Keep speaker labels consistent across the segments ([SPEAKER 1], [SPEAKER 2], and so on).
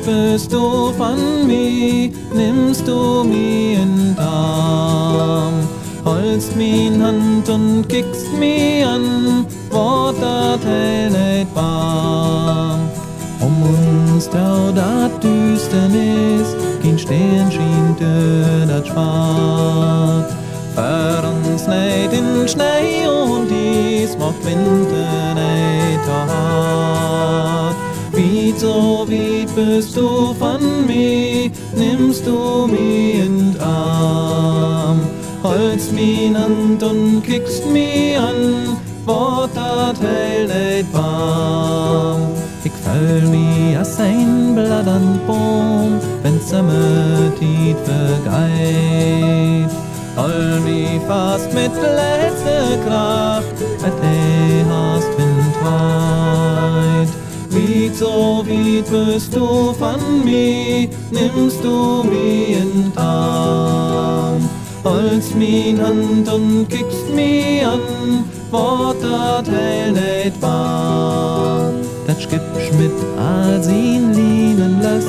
[SPEAKER 1] bist du von mir, nimmst du mir in den Arm. Holst min Hand und kickst mi an, wort dat hell nicht warm. Uns tau dat Düsternis, kein Stern schien durch dat Schwarz. Für uns nicht in Schnee und Eis, macht Winter nicht hart. Wie so weit bist du von mir, nimmst du mir in den Arm. Holst min Hand und kickst mi an, wort dat hell nicht warm. Ich fühl mi als ein Blatt an Baum, wenn Sommertied vergeht. Hol mi fast mit letzter Kraft, et he hast Wind weit. Wie so weit bist du von mir, nimmst du mi in den Arm. Holst min Hand und kickst mi an, wort dat hell nicht warm. Dat Skipsch mit all sin Linenlass,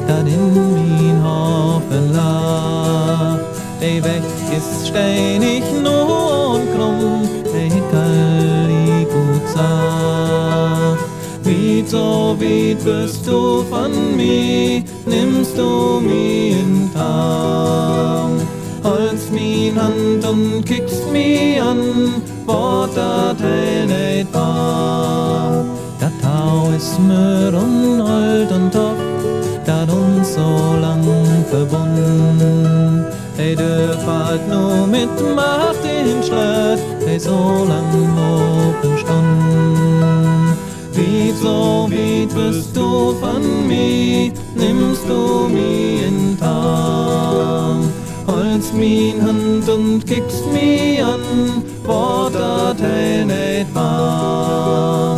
[SPEAKER 1] dat in min Hafen lag. Der Weg ist steinig nur und krumm, der Kalli gut sah. Wie so weit bist du von mir, nimmst du mir in den Arm. Holst min Hand und kickst mi an, wort dat hell nicht warm. Dat Tau ist mir unhold und toff, dat uns so lang verbunden. Hey, der fällt nur mit Macht in Schritt, hey, so lang oben Stunden. Wie so weit bist du von mir, nimmst du mir in den Arm. Holst min Hand und kickst mi an, wort dat hell nicht warm.